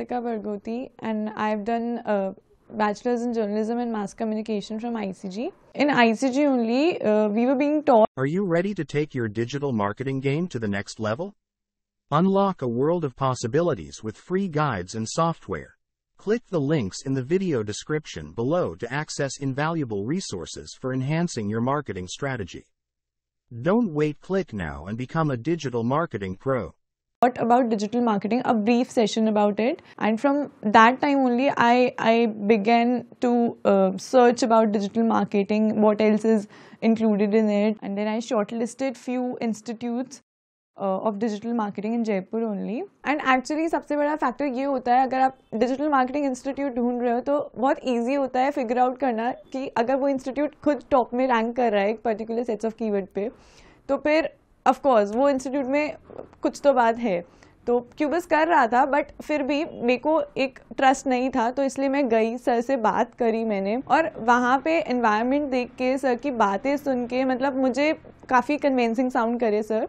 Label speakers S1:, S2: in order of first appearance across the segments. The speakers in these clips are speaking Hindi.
S1: Ritika Barghoti, and I've done a bachelor's in journalism and mass communication from ICG. In ICG only, we were being taught.
S2: Are you ready to take your digital marketing game to the next level? Unlock a world of possibilities with free guides and software. Click the links in the video description below to access invaluable resources for enhancing your marketing strategy. Don't wait, click now and become a digital marketing pro.
S1: About digital marketing, a brief session about it, and from that time only I began to search about digital marketing, what else is included in it, and then I shortlisted few institutes of digital marketing in Jaipur only. And actually सबसे बड़ा फैक्टर ये होता है, अगर आप डिजिटल मार्केटिंग इंस्टीट्यूट ढूंढ रहे हो तो बहुत ईजी होता है फिगर आउट करना कि अगर वो इंस्टीट्यूट खुद टॉप में रैंक कर रहा है एक पर्टिकुलर सेट्स ऑफ कीवर्ड पे, तो फिर ऑफ कोर्स वो इंस्टीट्यूट में कुछ तो बात है. तो क्यूबस कर रहा था, बट फिर भी मेरे को एक ट्रस्ट नहीं था, तो इसलिए मैं गई, सर से बात करी मैंने, और वहाँ पे एनवायरनमेंट देख के, सर की बातें सुन के, मतलब मुझे काफ़ी कन्विंसिंग साउंड करे सर.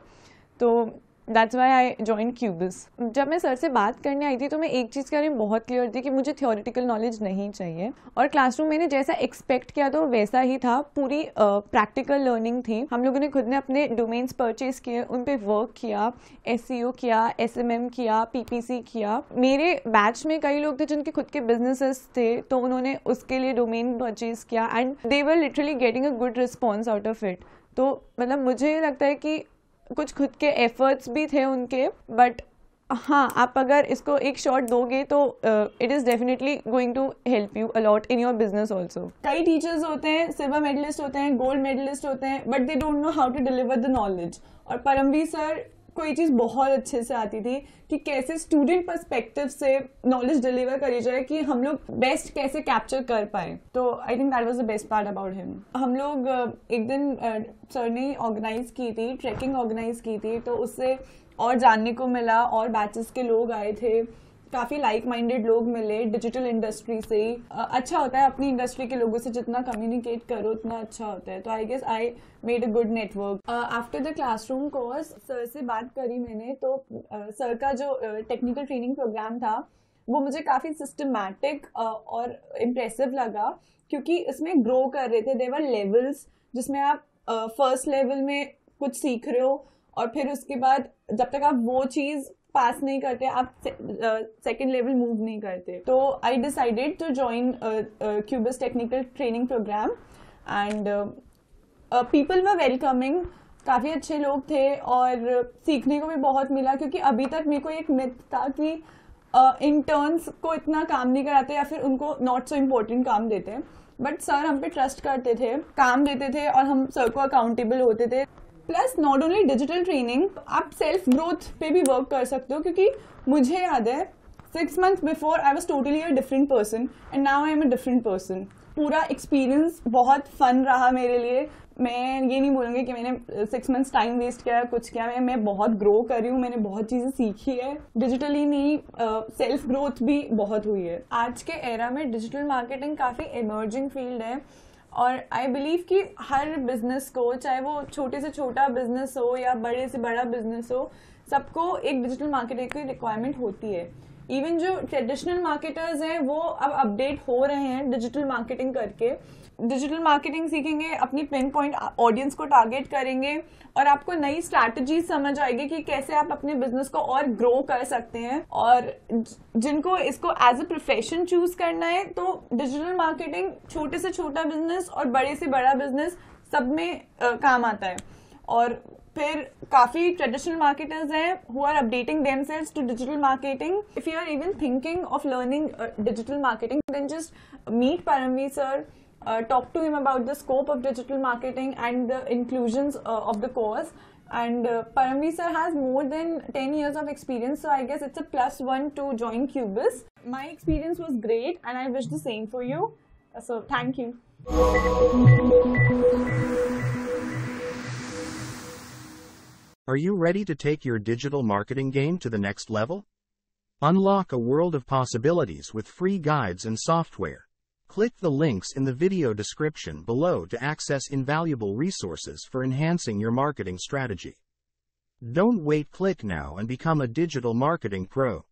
S1: तो दैट्स वाई आई जॉइन क्यूबस. जब मैं सर से बात करने आई थी तो मैं एक चीज़ के बारे में बहुत क्लियर थी कि मुझे थियोरेटिकल नॉलेज नहीं चाहिए, और क्लासरूम मैंने जैसा एक्सपेक्ट किया तो वैसा ही था. पूरी प्रैक्टिकल लर्निंग थी. हम लोगों ने खुद ने अपने डोमेन्स परचेज किए, उन पे वर्क किया, SEO किया, SMM किया, PPC किया. मेरे बैच में कई लोग थे जिनके खुद के बिजनेसेस थे, तो उन्होंने उसके लिए डोमेन परचेज किया, and they were literally getting a good response out of it. तो मतलब मुझे लगता है कि कुछ खुद के एफर्ट्स भी थे उनके, बट हाँ, आप अगर इसको एक शॉट दोगे तो it is definitely going to help you a lot in your business also. कई टीचर्स होते हैं, सिल्वर मेडलिस्ट होते हैं, गोल्ड मेडलिस्ट होते हैं, but they don't know how to deliver the knowledge. और परमवीर सर को ये चीज़ बहुत अच्छे से आती थी कि कैसे स्टूडेंट पर्सपेक्टिव से नॉलेज डिलीवर करी जाए, कि हम लोग बेस्ट कैसे कैप्चर कर पाए. तो I think that was the best part about him. हम लोग एक दिन सर ने ऑर्गेनाइज की थी, ट्रैकिंग ऑर्गेनाइज की थी, तो उससे और जानने को मिला, और बैचेस के लोग आए थे, काफ़ी लाइक माइंडेड लोग मिले डिजिटल इंडस्ट्री से ही. अच्छा होता है अपनी इंडस्ट्री के लोगों से जितना कम्युनिकेट करो उतना अच्छा होता है. तो I guess I made a good network. After the classroom course sir से बात करी मैंने, तो सर का जो टेक्निकल ट्रेनिंग प्रोग्राम था वो मुझे काफ़ी सिस्टमैटिक और इम्प्रेसिव लगा, क्योंकि इसमें ग्रो कर रहे थे. देवर लेवल्स जिसमें आप फर्स्ट लेवल में कुछ सीख रहे हो, और फिर उसके बाद जब तक आप वो चीज़ पास नहीं करते आप सेकेंड लेवल मूव नहीं करते. तो I decided to join Cubes technical training program, and people were welcoming. काफ़ी अच्छे लोग थे और सीखने को भी बहुत मिला, क्योंकि अभी तक मेरे को एक मिथ था कि इंटर्न्स को इतना काम नहीं कराते या फिर उनको नॉट सो इम्पोर्टेंट काम देते हैं. बट सर हम पे ट्रस्ट करते थे, काम देते थे, और हम सर को अकाउंटेबल होते थे. Plus not only digital training, आप सेल्फ ग्रोथ पे भी वर्क कर सकते हो, क्योंकि मुझे याद है 6 months before I was totally a different person, and now I am a different person. पूरा एक्सपीरियंस बहुत फन रहा मेरे लिए. मैं ये नहीं बोलूँगी कि मैंने 6 months टाइम वेस्ट किया, कुछ किया. मैं बहुत ग्रो कर रही हूँ, मैंने बहुत चीज़ें सीखी है, डिजिटली नहीं, सेल्फ ग्रोथ भी बहुत हुई है. आज के एरा में डिजिटल मार्केटिंग काफ़ी इमर्जिंग फील्ड है, और आई बिलीव कि हर बिजनेस को, चाहे वो छोटे से छोटा बिजनेस हो या बड़े से बड़ा बिजनेस हो, सबको एक डिजिटल मार्केटिंग की रिक्वायरमेंट होती है. इवन जो ट्रेडिशनल मार्केटर्स हैं वो अब अपडेट हो रहे हैं डिजिटल मार्केटिंग करके. डिजिटल मार्केटिंग सीखेंगे, अपनी पिन पॉइंट ऑडियंस को टारगेट करेंगे, और आपको नई स्ट्रैटेजी समझ आएगी कि कैसे आप अपने बिजनेस को और ग्रो कर सकते हैं. और जिनको इसको एज अ प्रोफेशन चूज करना है, तो डिजिटल मार्केटिंग छोटे से छोटा बिजनेस और बड़े से बड़ा बिजनेस सब में काम आता है. और फिर काफ़ी ट्रेडिशनल मार्केटर्स हैं who are updating themselves to digital marketing. If you are even thinking of learning digital marketing, then just meet Paramveer sir, talk to him about the scope of digital marketing and the inclusions of the course. And Paramveer sir has more than 10 years of experience, so I guess it's a +1 to join Cubis. My experience was great, and I wish the same for you. So thank you.
S2: Are you ready to take your digital marketing game to the next level? Unlock a world of possibilities with free guides and software. Click the links in the video description below to access invaluable resources for enhancing your marketing strategy. Don't wait, click now and become a digital marketing pro.